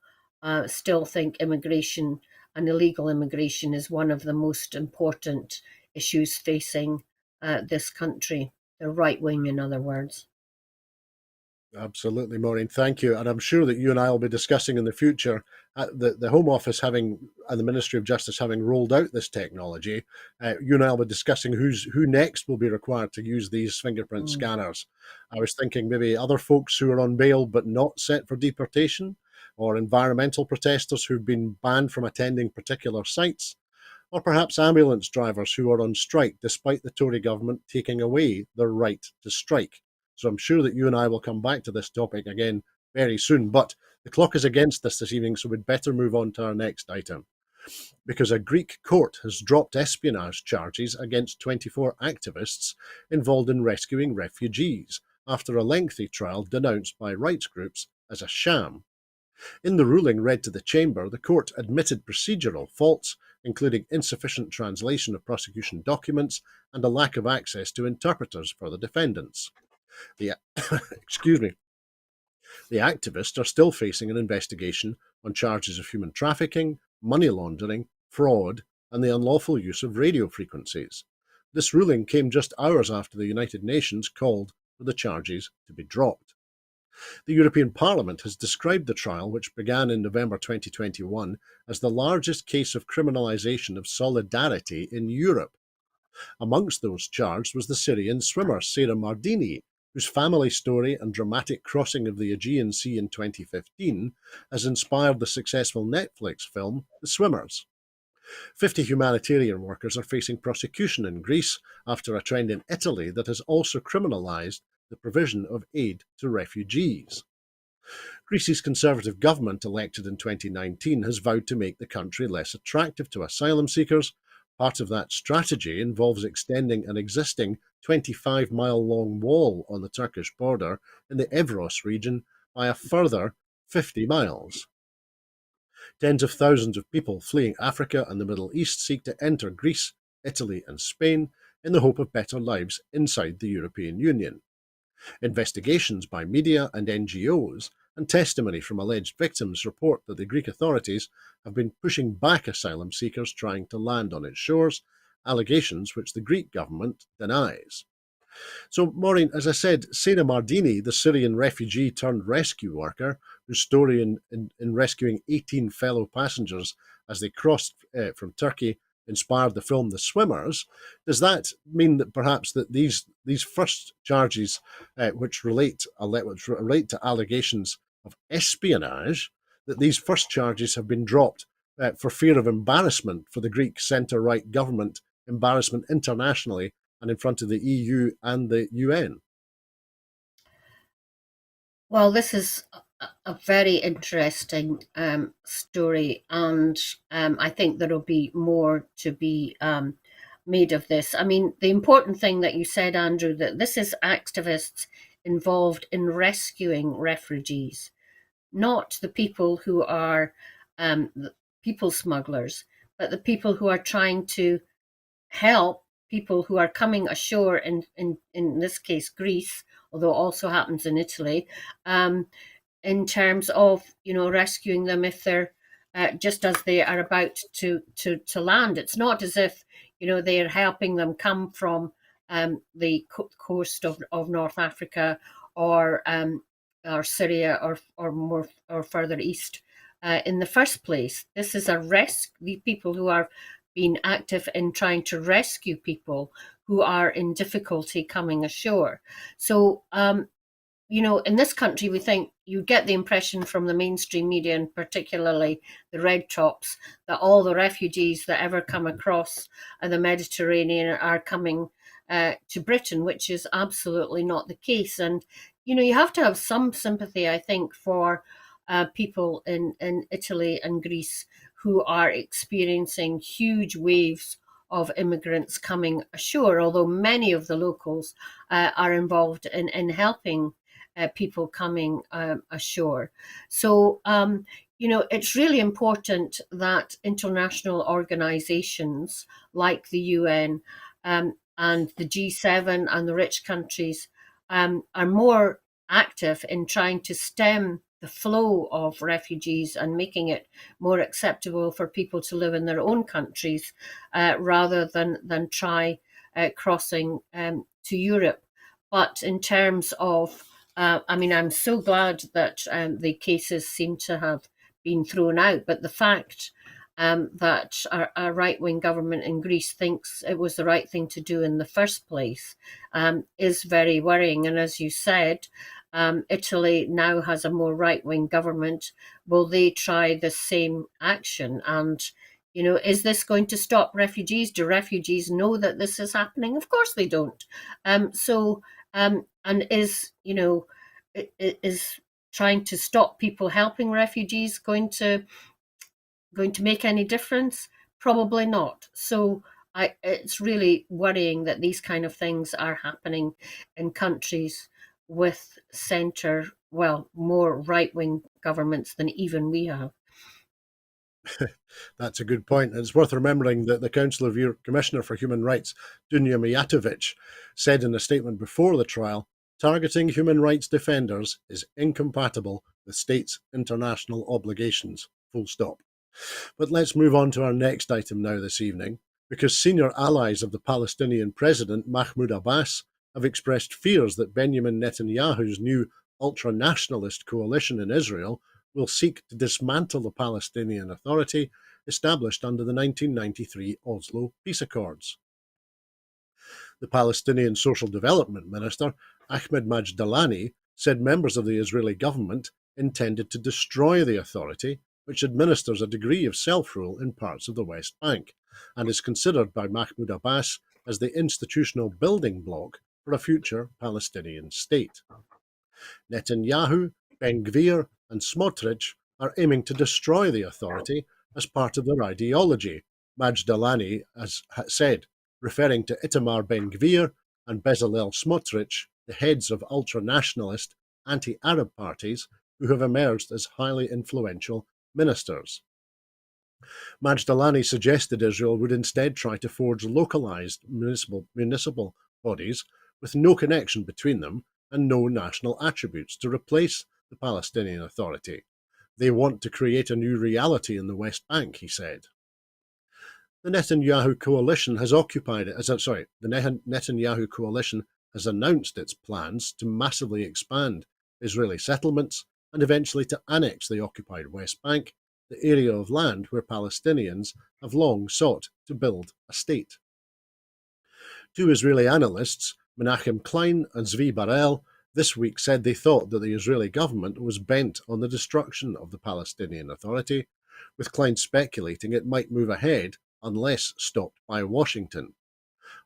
still think immigration and illegal immigration is one of the most important issues facing this country. The right wing, in other words. Absolutely, Maureen. Thank you. And I'm sure that you and I will be discussing in the future the Home Office having and the Ministry of Justice having rolled out this technology. You and I will be discussing who next will be required to use these fingerprint Mm. scanners. I was thinking maybe other folks who are on bail but not set for deportation, or environmental protesters who've been banned from attending particular sites, or perhaps ambulance drivers who are on strike despite the Tory government taking away their right to strike. So I'm sure that you and I will come back to this topic again very soon. But the clock is against us this evening, so we'd better move on to our next item. Because a Greek court has dropped espionage charges against 24 activists involved in rescuing refugees after a lengthy trial denounced by rights groups as a sham. In the ruling read to the Chamber, the court admitted procedural faults, including insufficient translation of prosecution documents and a lack of access to interpreters for the defendants. The excuse me, the activists are still facing an investigation on charges of human trafficking, money laundering, fraud, and the unlawful use of radio frequencies. This ruling came just hours after the United Nations called for the charges to be dropped. The European Parliament has described the trial, which began in November 2021, as the largest case of criminalisation of solidarity in Europe. Amongst those charged was the Syrian swimmer Sera Mardini, whose family story and dramatic crossing of the Aegean Sea in 2015 has inspired the successful Netflix film The Swimmers. 50 humanitarian workers are facing prosecution in Greece after a trend in Italy that has also criminalised the provision of aid to refugees. Greece's Conservative government, elected in 2019, has vowed to make the country less attractive to asylum seekers. Part of that strategy involves extending an existing 25-mile-long wall on the Turkish border in the Evros region by a further 50 miles. Tens of thousands of people fleeing Africa and the Middle East seek to enter Greece, Italy, and Spain in the hope of better lives inside the European Union. Investigations by media and NGOs and testimony from alleged victims report that the Greek authorities have been pushing back asylum seekers trying to land on its shores, allegations which the Greek government denies. So, Maureen, as I said, Sera Mardini, the Syrian refugee turned rescue worker, whose story in rescuing 18 fellow passengers as they crossed from Turkey inspired the film The Swimmers. Does that mean that perhaps that these first charges, which relate to allegations of espionage, that these first charges have been dropped for fear of embarrassment for the Greek centre-right government, embarrassment internationally, and in front of the EU and the UN? Well, this is a very interesting story, and I think there will be more to be made of this. I mean, the important thing that you said, Andrew, that this is activists involved in rescuing refugees, not the people who are people smugglers, but the people who are trying to help people who are coming ashore in this case Greece, although it also happens in Italy, in terms of rescuing them if they're just as they are about to land. It's not as if they are helping them come from the coast of North Africa or Syria or further east in the first place. This is the people who are being active in trying to rescue people who are in difficulty coming ashore. So, in this country, we think you get the impression from the mainstream media, and particularly the red tops, that all the refugees that ever come across the Mediterranean are coming to Britain, which is absolutely not the case. And, you have to have some sympathy, I think, for people in Italy and Greece who are experiencing huge waves of immigrants coming ashore, although many of the locals are involved in helping people coming ashore. So, it's really important that international organizations like the UN and the G7 and the rich countries are more active in trying to stem the flow of refugees and making it more acceptable for people to live in their own countries rather than try crossing to Europe. But in terms of, I'm so glad that the cases seem to have been thrown out. But the fact that a right wing government in Greece thinks it was the right thing to do in the first place is very worrying. And as you said, Italy now has a more right wing government. Will they try the same action? And is this going to stop refugees? Do refugees know that this is happening? Of course they don't. And is trying to stop people helping refugees going to make any difference? Probably not. So it's really worrying that these kind of things are happening in countries with more right-wing governments than even we have. That's a good point. And it's worth remembering that the Council of Europe Commissioner for Human Rights, Dunja Mijatovic, said in a statement before the trial, targeting human rights defenders is incompatible with states' international obligations. Full stop. But let's move on to our next item now this evening, because senior allies of the Palestinian president, Mahmoud Abbas, have expressed fears that Benjamin Netanyahu's new ultra-nationalist coalition in Israel will seek to dismantle the Palestinian Authority established under the 1993 Oslo Peace Accords. The Palestinian Social Development Minister, Ahmed Majdalani, said members of the Israeli government intended to destroy the authority, which administers a degree of self-rule in parts of the West Bank, and is considered by Mahmoud Abbas as the institutional building block for a future Palestinian state. Netanyahu, Ben-Gvir and Smotrich are aiming to destroy the authority as part of their ideology, Majdalani has said, referring to Itamar Ben-Gvir and Bezalel Smotrich, the heads of ultra-nationalist, anti-Arab parties who have emerged as highly influential ministers. Majdalani suggested Israel would instead try to forge localized municipal bodies with no connection between them and no national attributes to replace the Palestinian Authority. They want to create a new reality in the West Bank, he said. The Netanyahu coalition has Netanyahu coalition has announced its plans to massively expand Israeli settlements and eventually to annex the occupied West Bank, the area of land where Palestinians have long sought to build a state. Two Israeli analysts, Menachem Klein and Zvi Barel, this week said they thought that the Israeli government was bent on the destruction of the Palestinian Authority, with Klein speculating it might move ahead unless stopped by Washington.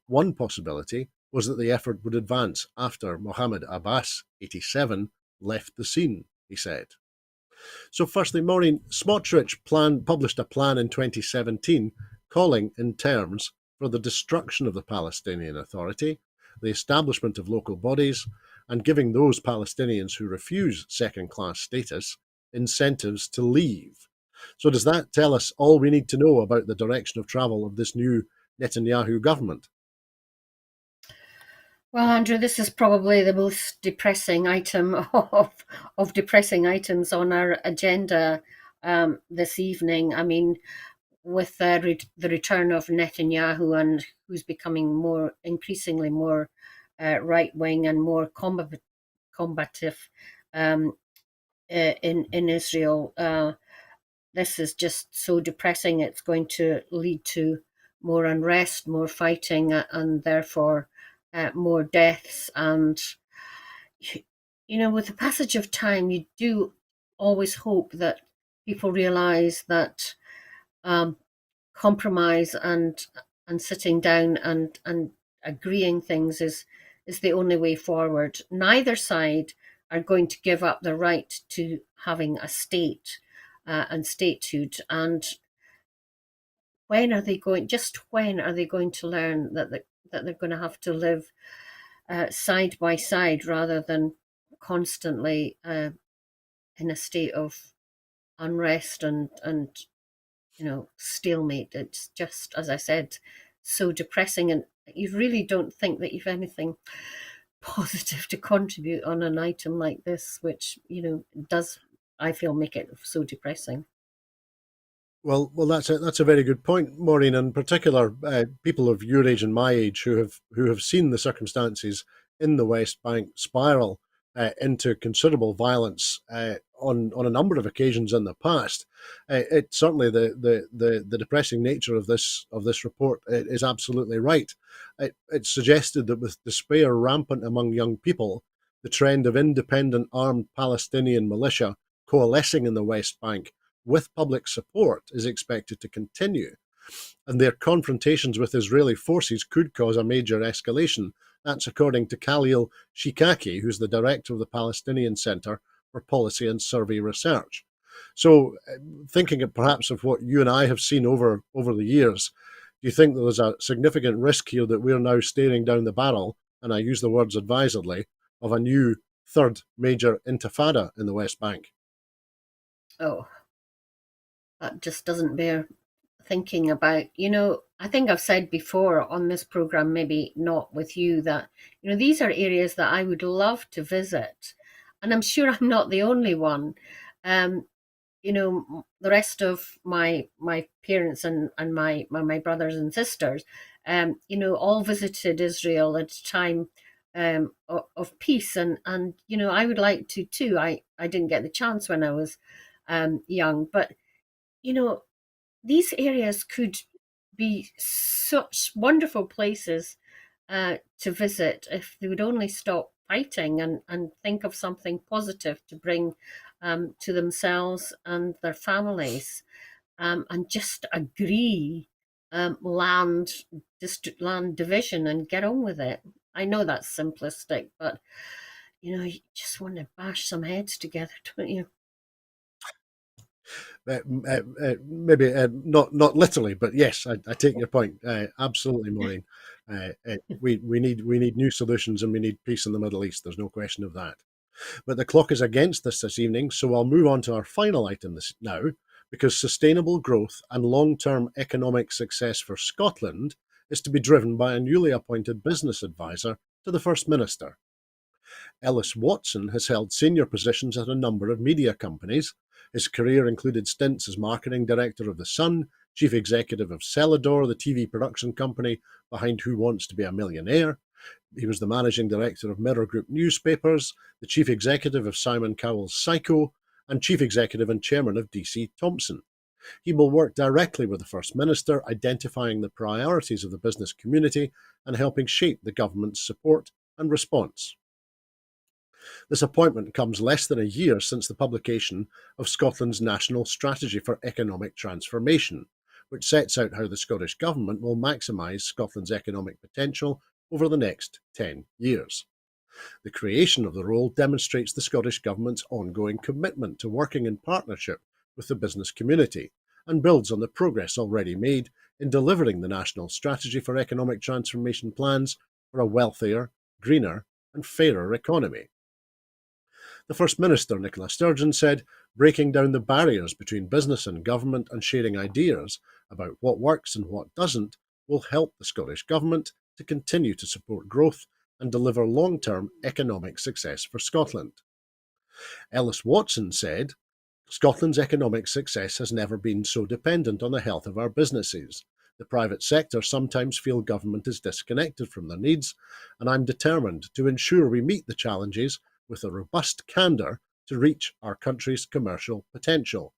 One possibility was that the effort would advance after Mohammed Abbas, 87, left the scene, he said. So firstly, Maureen, Smotrich published a plan in 2017 calling in terms for the destruction of the Palestinian Authority, the establishment of local bodies, and giving those Palestinians who refuse second-class status incentives to leave. So does that tell us all we need to know about the direction of travel of this new Netanyahu government? Well, Andrew, this is probably the most depressing item of depressing items on our agenda this evening. I mean, with the return of Netanyahu, and who's becoming increasingly more right wing and more combative in Israel. This is just so depressing. It's going to lead to more unrest, more fighting, and therefore more deaths. And with the passage of time, you do always hope that people realize that compromise and sitting down and agreeing things is the only way forward. Neither side are going to give up the right to having a state and statehood. And when are they going to learn that they're going to have to live side by side rather than constantly in a state of unrest and stalemate. It's just, as I said, so depressing, and you really don't think that you've anything positive to contribute on an item like this, which does, I feel, make it so depressing. Well, that's a very good point, Maureen. In particular, people of your age and my age who have seen the circumstances in the West Bank spiral into considerable violence on a number of occasions in the past. It certainly the depressing nature of this report is absolutely right. It suggested that with despair rampant among young people, the trend of independent armed Palestinian militia coalescing in the West Bank with public support is expected to continue, and their confrontations with Israeli forces could cause a major escalation. That's according to Khalil Shikaki, who's the director of the Palestinian Center for Policy and Survey Research. So, thinking perhaps of what you and I have seen over the years, do you think that there's a significant risk here that we're now staring down the barrel, and I use the words advisedly, of a new third major intifada in the West Bank? Oh, that just doesn't bear thinking about. I think I've said before on this program, maybe not with you, that these are areas that I would love to visit, and I'm sure I'm not the only one. um the rest of my parents and my brothers and sisters, all visited Israel at a time of peace, and I would like to too. I didn't get the chance when I was young, but you know these areas could be such wonderful places to visit if they would only stop fighting and think of something positive to bring to themselves and their families, and just agree land division and get on with it. I know that's simplistic, but you just want to bash some heads together, don't you? Maybe not literally, but yes, I take your point. Absolutely, Maureen. We need new solutions, and we need peace in the Middle East. There's no question of that. But the clock is against us this evening, so I'll move on to our final item now, because sustainable growth and long-term economic success for Scotland is to be driven by a newly appointed business advisor to the First Minister. Ellis Watson has held senior positions at a number of media companies. His career included stints as marketing director of The Sun, chief executive of Celador, the TV production company behind Who Wants to Be a Millionaire. He was the managing director of Mirror Group Newspapers, the chief executive of Simon Cowell's Psycho, and chief executive and chairman of DC Thomson. He will work directly with the First Minister, identifying the priorities of the business community and helping shape the government's support and response. This appointment comes less than a year since the publication of Scotland's National Strategy for Economic Transformation, which sets out how the Scottish Government will maximise Scotland's economic potential over the next 10 years. The creation of the role demonstrates the Scottish Government's ongoing commitment to working in partnership with the business community and builds on the progress already made in delivering the National Strategy for Economic Transformation plans for a wealthier, greener and fairer economy. The First Minister, Nicola Sturgeon, said breaking down the barriers between business and government and sharing ideas about what works and what doesn't will help the Scottish Government to continue to support growth and deliver long-term economic success for Scotland. Ellis Watson said, Scotland's economic success has never been so dependent on the health of our businesses. The private sector sometimes feel government is disconnected from their needs, and I'm determined to ensure we meet the challenges with a robust candour to reach our country's commercial potential.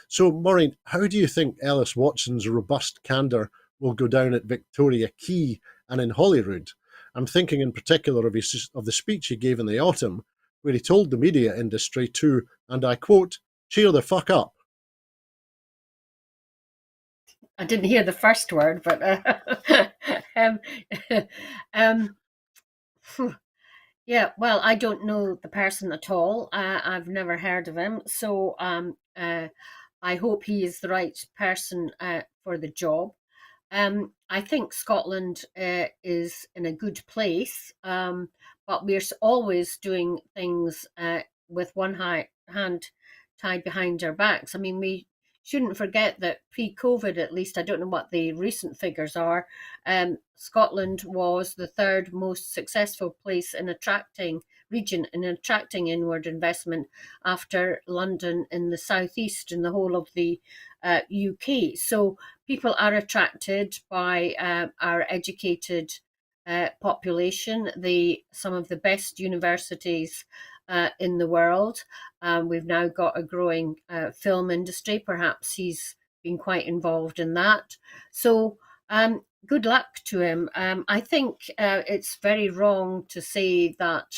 So, Maureen, how do you think Ellis Watson's robust candour will go down at Victoria Quay and in Holyrood? I'm thinking in particular of the speech he gave in the autumn, where he told the media industry to, and I quote, cheer the fuck up. I didn't hear the first word, but um, um, yeah. Well, I don't know the person at all. I've never heard of him, so I hope he is the right person for the job. I think Scotland is in a good place, but we're always doing things with one hand tied behind our backs. I mean, we shouldn't forget that pre-COVID, at least, I don't know what the recent figures are, Scotland was the third most successful place in attracting region in attracting inward investment after London in the southeast in the whole of the UK. So people are attracted by our educated population, some of the best universities in the world. We've now got a growing film industry. Perhaps he's been quite involved in that. So good luck to him. I think it's very wrong to say that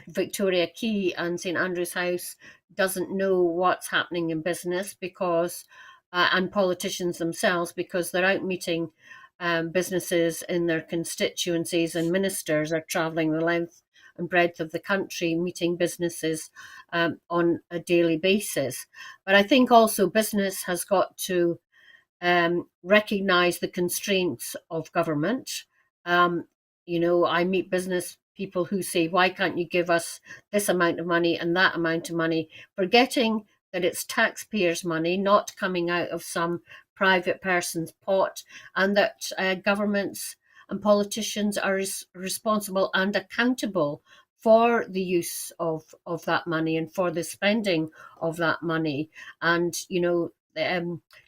Victoria Quay and St Andrew's House doesn't know what's happening in business because and politicians themselves, because they're out meeting businesses in their constituencies, and ministers are travelling the length and breadth of the country meeting businesses on a daily basis. But I think also business has got to recognise the constraints of government. I meet business people who say, why can't you give us this amount of money and that amount of money, forgetting that it's taxpayers' money, not coming out of some private person's pot, and that governments and politicians are responsible and accountable for the use of that money and for the spending of that money. And,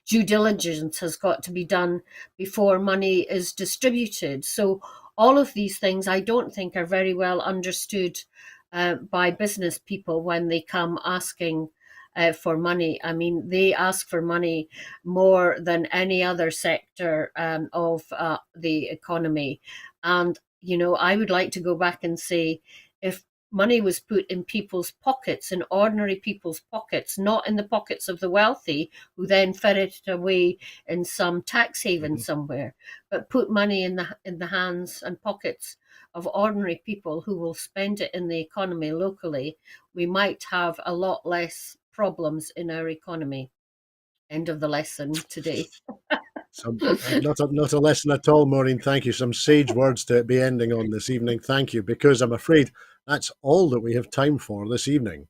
due diligence has got to be done before money is distributed. So all of these things I don't think are very well understood by business people when they come asking for money. I mean, they ask for money more than any other sector of the economy. And, I would like to go back and say, if money was put in people's pockets, in ordinary people's pockets, not in the pockets of the wealthy, who then ferret it away in some tax haven somewhere, but put money in the hands and pockets of ordinary people who will spend it in the economy locally, we might have a lot less problems in our economy. End of the lesson today. Not a lesson at all, Maureen. Thank you. Some sage words to be ending on this evening. Thank you, because I'm afraid that's all that we have time for this evening.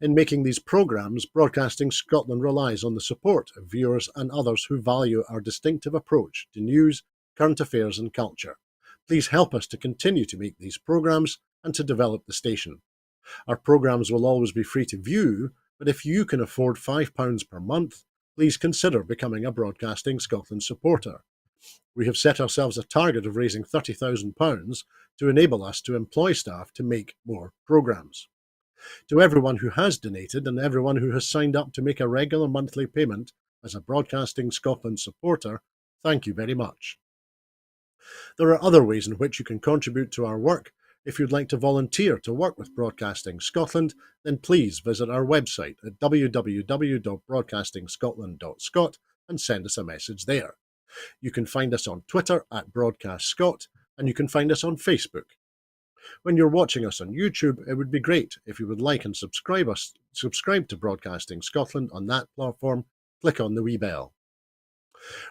In making these programmes, Broadcasting Scotland relies on the support of viewers and others who value our distinctive approach to news, current affairs and culture. Please help us to continue to make these programmes and to develop the station. Our programmes will always be free to view, but if you can afford £5 per month, please consider becoming a Broadcasting Scotland supporter. We have set ourselves a target of raising £30,000 to enable us to employ staff to make more programmes. To everyone who has donated and everyone who has signed up to make a regular monthly payment as a Broadcasting Scotland supporter, thank you very much. There are other ways in which you can contribute to our work. If you'd like to volunteer to work with Broadcasting Scotland, then please visit our website at www.broadcastingscotland.scot and send us a message there. You can find us on Twitter at BroadcastScot, and you can find us on Facebook. When you're watching us on YouTube, it would be great if you would like and subscribe to Broadcasting Scotland on that platform. Click on the wee bell.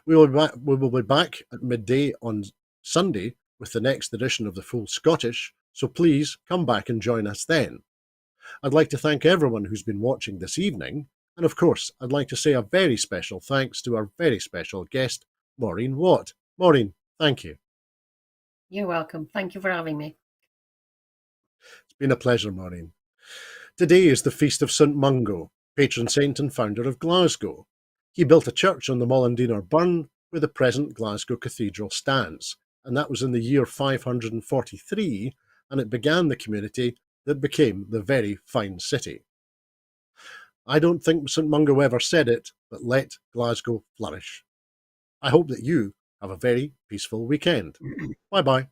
We will be back at midday on Sunday with the next edition of the Full Scottish, so please come back and join us then. I'd like to thank everyone who's been watching this evening, and of course I'd like to say a very special thanks to our very special guest, Maureen Watt. Maureen, thank you. You're welcome. Thank you for having me. It's been a pleasure, Maureen. Today is the feast of St Mungo, patron saint and founder of Glasgow. He built a church on the Mollendiner Burn where the present Glasgow Cathedral stands, and that was in the year 543, and it began the community that became the very fine city. I don't think St Mungo ever said it, but let Glasgow flourish. I hope that you have a very peaceful weekend. Bye-bye.